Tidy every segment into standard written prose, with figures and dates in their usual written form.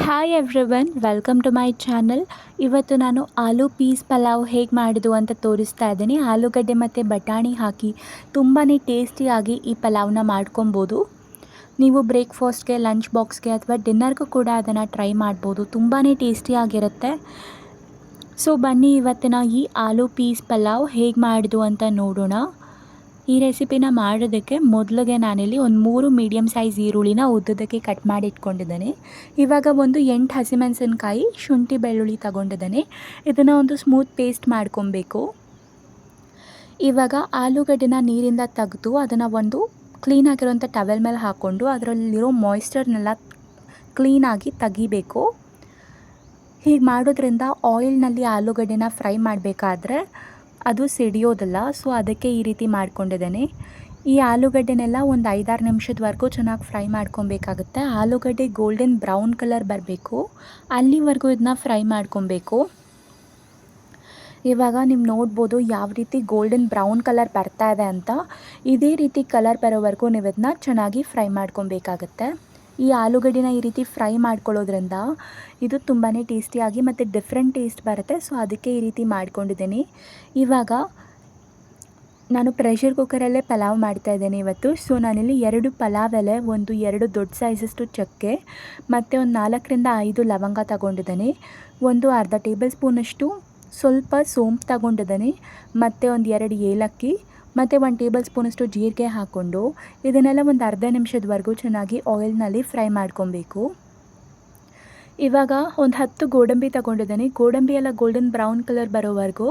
Hi everyone, welcome to my channel. ಇವತ್ತು ನಾನು ಆಲೂ piece pulao ಹೇಗೆ ಮಾಡೋದು ಅಂತ ತೋರಿಸ್ತಾ ಇದ್ದೀನಿ. ಆಲೂಗಡ್ಡೆ ಮತ್ತು ಬಟಾಣಿ ಹಾಕಿ ತುಂಬಾ ಟೇಸ್ಟಿಯಾಗಿ ಈ ಪಲಾವ್ನ ಮಾಡ್ಕೊಬೋದು. ನೀವು ಬ್ರೇಕ್ಫಾಸ್ಟ್ಗೆ, ಲಂಚ್ ಬಾಕ್ಸ್ಗೆ ಅಥವಾ ಡಿನ್ನರ್ಗೂ ಕೂಡ ಅದನ್ನು ಟ್ರೈ ಮಾಡ್ಬೋದು. ತುಂಬಾ ಟೇಸ್ಟಿಯಾಗಿರುತ್ತೆ. ಸೊ ಬನ್ನಿ ಇವತ್ತಿನ ಈ ಆಲೂ ಪೀಸ್ ಪಲಾವ್ ಹೇಗೆ ಮಾಡೋದು ಅಂತ ನೋಡೋಣ. ಈ ರೆಸಿಪಿನ ಮಾಡೋದಕ್ಕೆ ಮೊದಲಿಗೆ ನಾನಿಲ್ಲಿ ಒಂದು 3 ಮೀಡಿಯಮ್ ಸೈಜ್ ಈರುಳ್ಳಿನ ಉದ್ದದಕ್ಕೆ ಕಟ್ ಮಾಡಿ ಇಟ್ಕೊಂಡಿದ್ದೇನೆ. ಇವಾಗ ಒಂದು 8 ಹಸಿಮೆಣಸಿನ್ಕಾಯಿ, ಶುಂಠಿ ಬೆಳ್ಳುಳ್ಳಿ ತಗೊಂಡಿದ್ದೇನೆ. ಇದನ್ನು ಒಂದು ಸ್ಮೂತ್ ಪೇಸ್ಟ್ ಮಾಡ್ಕೊಬೇಕು. ಇವಾಗ ಆಲೂಗಡ್ಡೆನ ನೀರಿಂದ ತೆಗೆದು ಅದನ್ನು ಒಂದು ಕ್ಲೀನಾಗಿರೋಂಥ ಟವೆಲ್ ಮೇಲೆ ಹಾಕ್ಕೊಂಡು ಅದರಲ್ಲಿರೋ ಮಾಯ್ಸ್ಚರ್ನೆಲ್ಲ ಕ್ಲೀನಾಗಿ ತೆಗಿಬೇಕು. ಹೀಗೆ ಮಾಡೋದ್ರಿಂದ ಆಯಿಲ್ನಲ್ಲಿ ಆಲೂಗಡ್ಡೆನ ಫ್ರೈ ಮಾಡಬೇಕಾದ್ರೆ ಅದು ಸಿಡಿಯೋದಿಲ್ಲ. ಸೊ ಅದಕ್ಕೆ ಈ ರೀತಿ ಮಾಡ್ಕೊಂಡಿದ್ದೇನೆ. ಈ ಆಲೂಗಡ್ಡೆನೆಲ್ಲ ಒಂದು 5-6 ನಿಮಿಷದವರೆಗೂ ಚೆನ್ನಾಗಿ ಫ್ರೈ ಮಾಡ್ಕೊಬೇಕಾಗುತ್ತೆ. ಆಲೂಗಡ್ಡೆ ಗೋಲ್ಡನ್ ಬ್ರೌನ್ ಕಲರ್ ಬರಬೇಕು, ಅಲ್ಲಿವರೆಗೂ ಇದನ್ನ ಫ್ರೈ ಮಾಡ್ಕೊಬೇಕು. ಇವಾಗ ನೀವು ನೋಡ್ಬೋದು ಯಾವ ರೀತಿ ಗೋಲ್ಡನ್ ಬ್ರೌನ್ ಕಲರ್ ಬರ್ತಾ ಇದೆ ಅಂತ. ಇದೇ ರೀತಿ ಕಲರ್ ಬರೋವರೆಗೂ ನೀವು ಇದನ್ನ ಚೆನ್ನಾಗಿ ಫ್ರೈ ಮಾಡ್ಕೊಬೇಕಾಗತ್ತೆ. ಈ ಆಲೂಗಡ್ಡೆನ ಈ ರೀತಿ ಫ್ರೈ ಮಾಡ್ಕೊಳ್ಳೋದ್ರಿಂದ ಇದು ತುಂಬಾ ಟೇಸ್ಟಿಯಾಗಿ ಮತ್ತು ಡಿಫ್ರೆಂಟ್ ಟೇಸ್ಟ್ ಬರುತ್ತೆ. ಸೊ ಅದಕ್ಕೆ ಈ ರೀತಿ ಮಾಡ್ಕೊಂಡಿದ್ದೀನಿ. ಇವಾಗ ನಾನು ಪ್ರೆಷರ್ ಕುಕ್ಕರಲ್ಲೇ ಪಲಾವ್ ಮಾಡ್ತಾಯಿದ್ದೇನೆ ಇವತ್ತು. ಸೊ ನಾನಿಲ್ಲಿ 2 ಪಲಾವ್ ಎಲೆ, 2 ದೊಡ್ಡ ಸೈಜಷ್ಟು ಚಕ್ಕೆ ಮತ್ತು ಒಂದು 4ರಿಂದ 5 ಲವಂಗ ತಗೊಂಡಿದ್ದೇನೆ. ಒಂದು ಅರ್ಧ ಟೇಬಲ್ ಸ್ಪೂನಷ್ಟು ಸ್ವಲ್ಪ ಸೋಂಪು ತಗೊಂಡಿದ್ದೇನೆ ಮತ್ತು ಒಂದು 2 ಏಲಕ್ಕಿ ಮತ್ತು 1 ಟೇಬಲ್ ಸ್ಪೂನಷ್ಟು ಜೀರಿಗೆ ಹಾಕ್ಕೊಂಡು ಇದನ್ನೆಲ್ಲ ಒಂದು ಅರ್ಧ ನಿಮಿಷದವರೆಗೂ ಚೆನ್ನಾಗಿ ಆಯಿಲ್ನಲ್ಲಿ ಫ್ರೈ ಮಾಡ್ಕೊಬೇಕು. ಇವಾಗ ಒಂದು 10 ಗೋಡಂಬಿ ತಗೊಂಡಿದ್ದೇನೆ. ಗೋಡಂಬಿ ಎಲ್ಲ ಗೋಲ್ಡನ್ ಬ್ರೌನ್ ಕಲರ್ ಬರೋವರೆಗೂ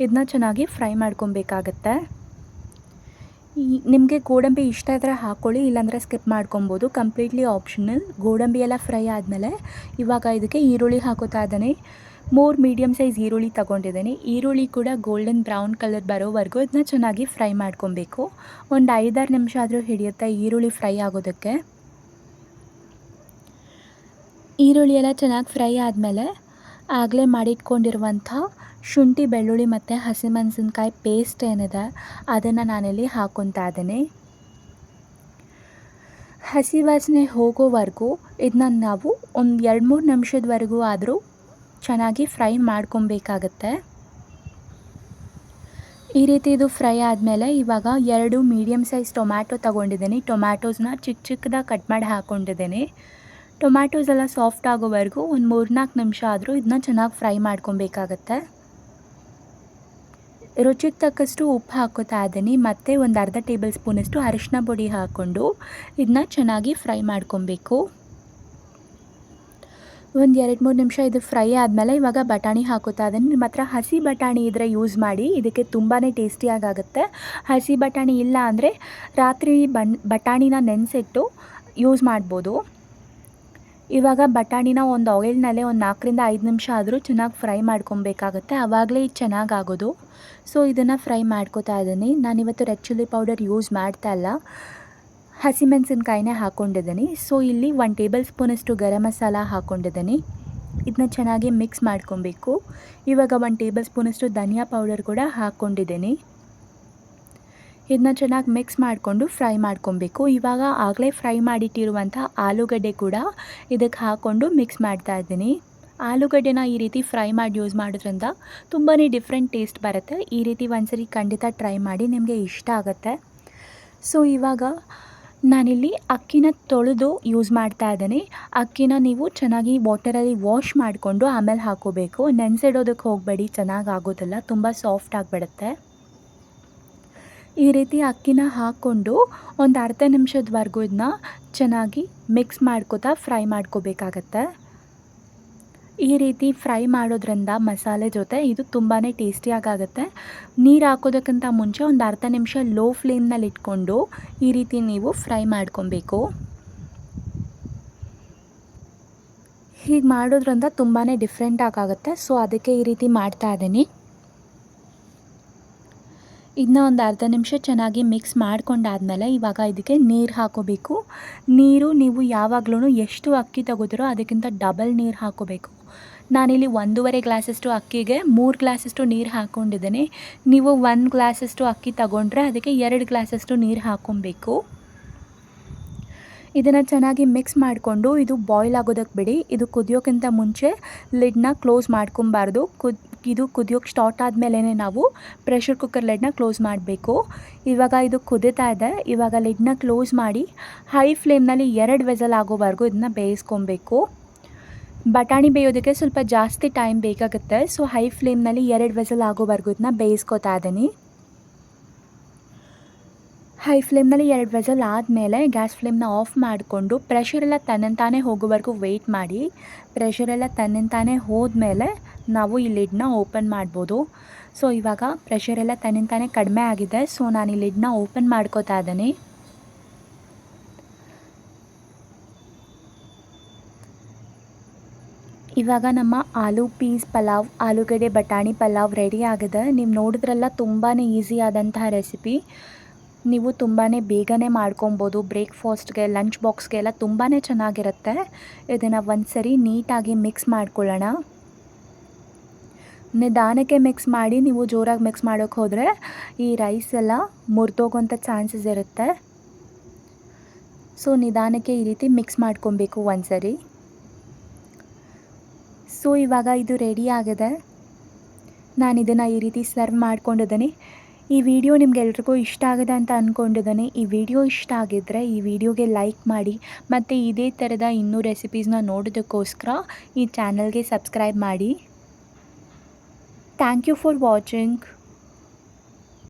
ಇದನ್ನ ಚೆನ್ನಾಗಿ ಫ್ರೈ ಮಾಡ್ಕೊಬೇಕಾಗತ್ತೆ. ನಿಮಗೆ ಗೋಡಂಬಿ ಇಷ್ಟ ಇದ್ದರೆ ಹಾಕ್ಕೊಳ್ಳಿ, ಇಲ್ಲಾಂದರೆ ಸ್ಕಿಪ್ ಮಾಡ್ಕೊಬೋದು. Completely optional. ಗೋಡಂಬಿ ಎಲ್ಲ ಫ್ರೈ ಆದಮೇಲೆ ಇವಾಗ ಇದಕ್ಕೆ ಈರುಳ್ಳಿ ಹಾಕೋತಾ ಇದ್ದೇನೆ. 3 ಮೀಡಿಯಮ್ ಸೈಜ್ ಈರುಳ್ಳಿ ತಗೊಂಡಿದ್ದೀನಿ. ಈರುಳ್ಳಿ ಕೂಡ ಗೋಲ್ಡನ್ ಬ್ರೌನ್ ಕಲರ್ ಬರೋವರೆಗೂ ಇದನ್ನ ಚೆನ್ನಾಗಿ ಫ್ರೈ ಮಾಡ್ಕೊಬೇಕು. ಒಂದು 5-6 ನಿಮಿಷ ಆದರೂ ಹಿಡಿಯುತ್ತೆ ಈರುಳ್ಳಿ ಫ್ರೈ ಆಗೋದಕ್ಕೆ. ಈರುಳ್ಳಿ ಎಲ್ಲ ಚೆನ್ನಾಗಿ ಫ್ರೈ ಆದಮೇಲೆ ಆಗಲೇ ಮಾಡಿಟ್ಕೊಂಡಿರುವಂಥ ಶುಂಠಿ ಬೆಳ್ಳುಳ್ಳಿ ಮತ್ತು ಹಸಿಮೆಣಸಿನ್ಕಾಯಿ ಪೇಸ್ಟ್ ಏನಿದೆ ಅದನ್ನು ನಾನಿಲ್ಲಿ ಹಾಕ್ಕೊತಾ ಇದ್ದೀನಿ. ಹಸಿ ವಾಸನೆ ಹೋಗೋವರೆಗೂ ಇದನ್ನ ನಾವು ಒಂದು 2-3 ನಿಮಿಷದವರೆಗೂ ಆದರೂ ಚೆನ್ನಾಗಿ ಫ್ರೈ ಮಾಡ್ಕೊಬೇಕಾಗತ್ತೆ. ಈ ರೀತಿ ಇದು ಫ್ರೈ ಆದಮೇಲೆ ಇವಾಗ 2 ಮೀಡಿಯಮ್ ಸೈಜ್ ಟೊಮ್ಯಾಟೊ ತಗೊಂಡಿದ್ದೀನಿ. ಟೊಮ್ಯಾಟೋಸ್ನ ಚಿಕ್ಕ ಚಿಕ್ಕದಾಗಿ ಕಟ್ ಮಾಡಿ ಹಾಕ್ಕೊಂಡಿದ್ದೀನಿ. ಟೊಮ್ಯಾಟೋಸ್ ಎಲ್ಲ ಸಾಫ್ಟ್ ಆಗೋವರೆಗೂ ಒಂದು 3-4 ನಿಮಿಷ ಆದರೂ ಇದನ್ನ ಚೆನ್ನಾಗಿ ಫ್ರೈ ಮಾಡ್ಕೊಬೇಕಾಗತ್ತೆ. ರುಚಿಗೆ ತಕ್ಕಷ್ಟು ಉಪ್ಪು ಹಾಕೋತಾ ಇದ್ದೀನಿ ಮತ್ತು ಒಂದು ಅರ್ಧ ಟೇಬಲ್ ಸ್ಪೂನಷ್ಟು ಅರಿಶಿನ ಪುಡಿ ಹಾಕ್ಕೊಂಡು ಇದನ್ನ ಚೆನ್ನಾಗಿ ಫ್ರೈ ಮಾಡ್ಕೊಬೇಕು. ಒಂದು 2-3 ನಿಮಿಷ ಇದು ಫ್ರೈ ಆದಮೇಲೆ ಇವಾಗ ಬಟಾಣಿ ಹಾಕೋತಾ ಇದ್ದೀನಿ. ನಿಮ್ಮ ಹತ್ರ ಹಸಿ ಬಟಾಣಿ ಇದ್ದರೆ ಯೂಸ್ ಮಾಡಿ, ಇದಕ್ಕೆ ತುಂಬಾ ಟೇಸ್ಟಿಯಾಗುತ್ತೆ. ಹಸಿ ಬಟಾಣಿ ಇಲ್ಲ ಅಂದರೆ ರಾತ್ರಿ ಬಟಾಣಿನ ನೆನೆಸಿಟ್ಟು ಯೂಸ್ ಮಾಡ್ಬೋದು. ಇವಾಗ ಬಟಾಣಿನ ಒಂದು ಆಯಿಲ್ನಲ್ಲೇ ಒಂದು 4-5 ನಿಮಿಷ ಆದರೂ ಚೆನ್ನಾಗಿ ಫ್ರೈ ಮಾಡ್ಕೊಬೇಕಾಗತ್ತೆ. ಆವಾಗಲೇ ಇದು ಚೆನ್ನಾಗಾಗೋದು. ಸೊ ಇದನ್ನು ಫ್ರೈ ಮಾಡ್ಕೋತಾ ಇದ್ದೀನಿ. ನಾನಿವತ್ತು ರೆಡ್ ಚಿಲ್ಲಿ ಪೌಡರ್ ಯೂಸ್ ಮಾಡ್ತಾ ಇಲ್ಲ, ಹಸಿಮೆಣಸಿನ್ಕಾಯಿನೇ ಹಾಕ್ಕೊಂಡಿದ್ದೀನಿ. ಸೊ ಇಲ್ಲಿ 1 ಟೇಬಲ್ ಸ್ಪೂನಷ್ಟು ಗರಂ ಮಸಾಲ ಹಾಕ್ಕೊಂಡಿದ್ದೀನಿ. ಇದನ್ನ ಚೆನ್ನಾಗಿ ಮಿಕ್ಸ್ ಮಾಡ್ಕೊಬೇಕು. ಇವಾಗ 1 ಟೇಬಲ್ ಸ್ಪೂನಷ್ಟು ಧನಿಯಾ ಪೌಡರ್ ಕೂಡ ಹಾಕ್ಕೊಂಡಿದ್ದೀನಿ. ಇದನ್ನ ಚೆನ್ನಾಗಿ ಮಿಕ್ಸ್ ಮಾಡಿಕೊಂಡು ಫ್ರೈ ಮಾಡ್ಕೊಬೇಕು. ಇವಾಗ ಆಗಲೇ ಫ್ರೈ ಮಾಡಿಟ್ಟಿರುವಂಥ ಆಲೂಗಡ್ಡೆ ಕೂಡ ಇದಕ್ಕೆ ಹಾಕ್ಕೊಂಡು ಮಿಕ್ಸ್ ಮಾಡ್ತಾ ಇದ್ದೀನಿ. ಆಲೂಗಡ್ಡೆನ ಈ ರೀತಿ ಫ್ರೈ ಮಾಡಿ ಯೂಸ್ ಮಾಡೋದ್ರಿಂದ ತುಂಬಾ ಡಿಫ್ರೆಂಟ್ ಟೇಸ್ಟ್ ಬರುತ್ತೆ. ಈ ರೀತಿ ಒಂದ್ಸರಿ ಖಂಡಿತ ಟ್ರೈ ಮಾಡಿ, ನಿಮಗೆ ಇಷ್ಟ ಆಗುತ್ತೆ. ಸೊ ಇವಾಗ ನಾನಿಲ್ಲಿ ಅಕ್ಕಿನ ತೊಳೆದು ಯೂಸ್ ಮಾಡ್ತಾ ಇದ್ದೀನಿ. ಅಕ್ಕಿನ ನೀವು ಚೆನ್ನಾಗಿ ವಾಟರಲ್ಲಿ ವಾಶ್ ಮಾಡಿಕೊಂಡು ಆಮೇಲೆ ಹಾಕ್ಕೋಬೇಕು. ನೆನೆಸಿಡೋದಕ್ಕೆ ಹೋಗಬೇಡಿ, ಚೆನ್ನಾಗಿ ಆಗೋದಿಲ್ಲ, ತುಂಬ ಸಾಫ್ಟ್ ಆಗಿಬಿಡುತ್ತೆ. ಈ ರೀತಿ ಅಕ್ಕಿನ ಹಾಕ್ಕೊಂಡು ಒಂದು ಅರ್ಧ ನಿಮಿಷದವರೆಗೂ ಇದನ್ನ ಚೆನ್ನಾಗಿ ಮಿಕ್ಸ್ ಮಾಡ್ಕೋತಾ ಫ್ರೈ ಮಾಡ್ಕೋಬೇಕಾಗತ್ತೆ. ಈ ರೀತಿ ಫ್ರೈ ಮಾಡೋದ್ರಿಂದ ಮಸಾಲೆ ಜೊತೆ ಇದು ತುಂಬಾ ಟೇಸ್ಟಿಯಾಗುತ್ತೆ. ನೀರು ಹಾಕೋದಕ್ಕಿಂತ ಮುಂಚೆ ಒಂದು ಅರ್ಧ ನಿಮಿಷ ಲೋ ಫ್ಲೇಮ್ನಲ್ಲಿ ಇಟ್ಕೊಂಡು ಈ ರೀತಿ ನೀವು ಫ್ರೈ ಮಾಡ್ಕೊಬೇಕು. ಹೀಗೆ ಮಾಡೋದ್ರಿಂದ ತುಂಬಾ ಡಿಫ್ರೆಂಟಾಗುತ್ತೆ. ಸೊ ಅದಕ್ಕೆ ಈ ರೀತಿ ಮಾಡ್ತಾ ಇದ್ದೀನಿ. ಇದನ್ನ ಒಂದು ಅರ್ಧ ನಿಮಿಷ ಚೆನ್ನಾಗಿ ಮಿಕ್ಸ್ ಮಾಡ್ಕೊಂಡಾದ್ಮೇಲೆ ಇವಾಗ ಇದಕ್ಕೆ ನೀರು ಹಾಕೋಬೇಕು. ನೀರು ನೀವು ಯಾವಾಗಲೂ ಎಷ್ಟು ಅಕ್ಕಿ ತಗೋತೀರೋ ಅದಕ್ಕಿಂತ ಡಬಲ್ ನೀರು ಹಾಕೋಬೇಕು. ನಾನಿಲ್ಲಿ 1.5 ಗ್ಲಾಸಷ್ಟು ಅಕ್ಕಿಗೆ 3 ಗ್ಲಾಸಷ್ಟು ನೀರು ಹಾಕ್ಕೊಂಡಿದ್ದೀನಿ. ನೀವು 1 ಗ್ಲಾಸಷ್ಟು ಅಕ್ಕಿ ತಗೊಂಡ್ರೆ ಅದಕ್ಕೆ 2 ಗ್ಲಾಸಷ್ಟು ನೀರು ಹಾಕ್ಕೊಬೇಕು. ಇದನ್ನು ಚೆನ್ನಾಗಿ ಮಿಕ್ಸ್ ಮಾಡಿಕೊಂಡು ಇದು ಬಾಯ್ಲ್ ಆಗೋದಕ್ಕೆ ಬಿಡಿ. ಇದು ಕುದಿಯೋಕ್ಕಿಂತ ಮುಂಚೆ ಲಿಡ್ನ ಕ್ಲೋಸ್ ಮಾಡ್ಕೊಬಾರ್ದು. ಇದು ಕುದಿಯೋಕ್ಕೆ ಸ್ಟಾರ್ಟ್ ಆದಮೇಲೆ ನಾವು ಪ್ರೆಷರ್ ಕುಕ್ಕರ್ ಲಿಡ್ನ ಕ್ಲೋಸ್ ಮಾಡಬೇಕು. ಇವಾಗ ಇದು ಕುದೀತಾ ಇದೆ. ಇವಾಗ ಲಿಡ್ನ ಕ್ಲೋಸ್ ಮಾಡಿ ಹೈ ಫ್ಲೇಮ್ನಲ್ಲಿ 2 ವಿಸಲ್ ಆಗೋವರೆಗೂ ಇದನ್ನ ಬೇಯಿಸ್ಕೊಬೇಕು. ಬಟಾಣಿ ಬೇಯೋದಕ್ಕೆ ಸ್ವಲ್ಪ ಜಾಸ್ತಿ ಟೈಮ್ ಬೇಕಾಗುತ್ತೆ. ಸೊ ಹೈ ಫ್ಲೇಮ್ನಲ್ಲಿ 2 ವಿಸಲ್ ಆಗೋವರೆಗೂ ಇದನ್ನ ಬೇಯಿಸ್ಕೊತಾ ಇದ್ದೀನಿ. ಹೈ ಫ್ಲೇಮ್ನಲ್ಲಿ 2 ವಿಸಲ್ ಆದಮೇಲೆ ಗ್ಯಾಸ್ ಫ್ಲೇಮ್ನ ಆಫ್ ಮಾಡಿಕೊಂಡು ಪ್ರೆಷರೆಲ್ಲ ತನ್ನಂತಾನೇ ಹೋಗೋವರೆಗೂ ವೆಯ್ಟ್ ಮಾಡಿ. ಪ್ರೆಷರೆಲ್ಲ ತನ್ನಂತಾನೇ ಹೋದ್ಮೇಲೆ ನಾವು ಈ ಲಿಡ್ನ ಓಪನ್ ಮಾಡ್ಬೋದು. ಸೊ ಇವಾಗ ಪ್ರೆಷರೆಲ್ಲ ತನ್ನಂತಾನೇ ಕಡಿಮೆ ಆಗಿದೆ. ಸೊ ನಾನು ಈ ಲಿಡ್ನ ಓಪನ್ ಮಾಡ್ಕೋತಾ ಇದ್ದೀನಿ. ಇವಾಗ ನಮ್ಮ ಆಲೂ ಪೀಸ್ ಪಲಾವ್, ಆಲೂಗಡ್ಡೆ ಬಟಾಣಿ ಪಲಾವ್ ರೆಡಿ ಆಗಿದೆ. ನೀವು ನೋಡಿದ್ರಲ್ಲ, ತುಂಬಾ ಈಸಿ ಆದಂತಹ ರೆಸಿಪಿ. ನೀವು ತುಂಬಾ ಬೇಗನೆ ಮಾಡ್ಕೊಬೋದು. ಬ್ರೇಕ್ಫಾಸ್ಟ್ಗೆ, ಲಂಚ್ ಬಾಕ್ಸ್ಗೆಲ್ಲ ತುಂಬಾ ಚೆನ್ನಾಗಿರುತ್ತೆ. ಇದನ್ನು ಒಂದ್ಸರಿ ನೀಟಾಗಿ ಮಿಕ್ಸ್ ಮಾಡ್ಕೊಳ್ಳೋಣ. ನಿಧಾನಕ್ಕೆ ಮಿಕ್ಸ್ ಮಾಡಿ. ನೀವು ಜೋರಾಗಿ ಮಿಕ್ಸ್ ಮಾಡೋಕ್ಕೆ ಹೋದರೆ ಈ ರೈಸ್ ಎಲ್ಲ ಮುರಿದೋಗೋಂಥ ಚಾನ್ಸಸ್ ಇರುತ್ತೆ. ಸೊ ನಿಧಾನಕ್ಕೆ ಈ ರೀತಿ ಮಿಕ್ಸ್ ಮಾಡ್ಕೊಬೇಕು ಒಂದ್ಸರಿ. ಸೊ ಇವಾಗ ಇದು ರೆಡಿ ಆಗಿದೆ. ನಾನು ಇದನ್ನು ಈ ರೀತಿ ಸರ್ವ್ ಮಾಡ್ಕೊಂಡಿದ್ದೀನಿ. ಈ ವಿಡಿಯೋ ನಿಮಗೆಲ್ರಿಗೂ ಇಷ್ಟ ಆಗಿದೆ ಅಂತ ಅಂದ್ಕೊಂಡಿದ್ದೀನಿ. ಈ ವಿಡಿಯೋ ಇಷ್ಟ ಆಗಿದ್ದರೆ ಈ ವಿಡಿಯೋಗೆ ಲೈಕ್ ಮಾಡಿ ಮತ್ತು ಇದೇ ಥರದ ಇನ್ನೂ ರೆಸಿಪೀಸ್ನ ನೋಡೋದಕ್ಕೋಸ್ಕರ ಈ ಚಾನಲ್ಗೆ ಸಬ್ಸ್ಕ್ರೈಬ್ ಮಾಡಿ. Thank you for watching.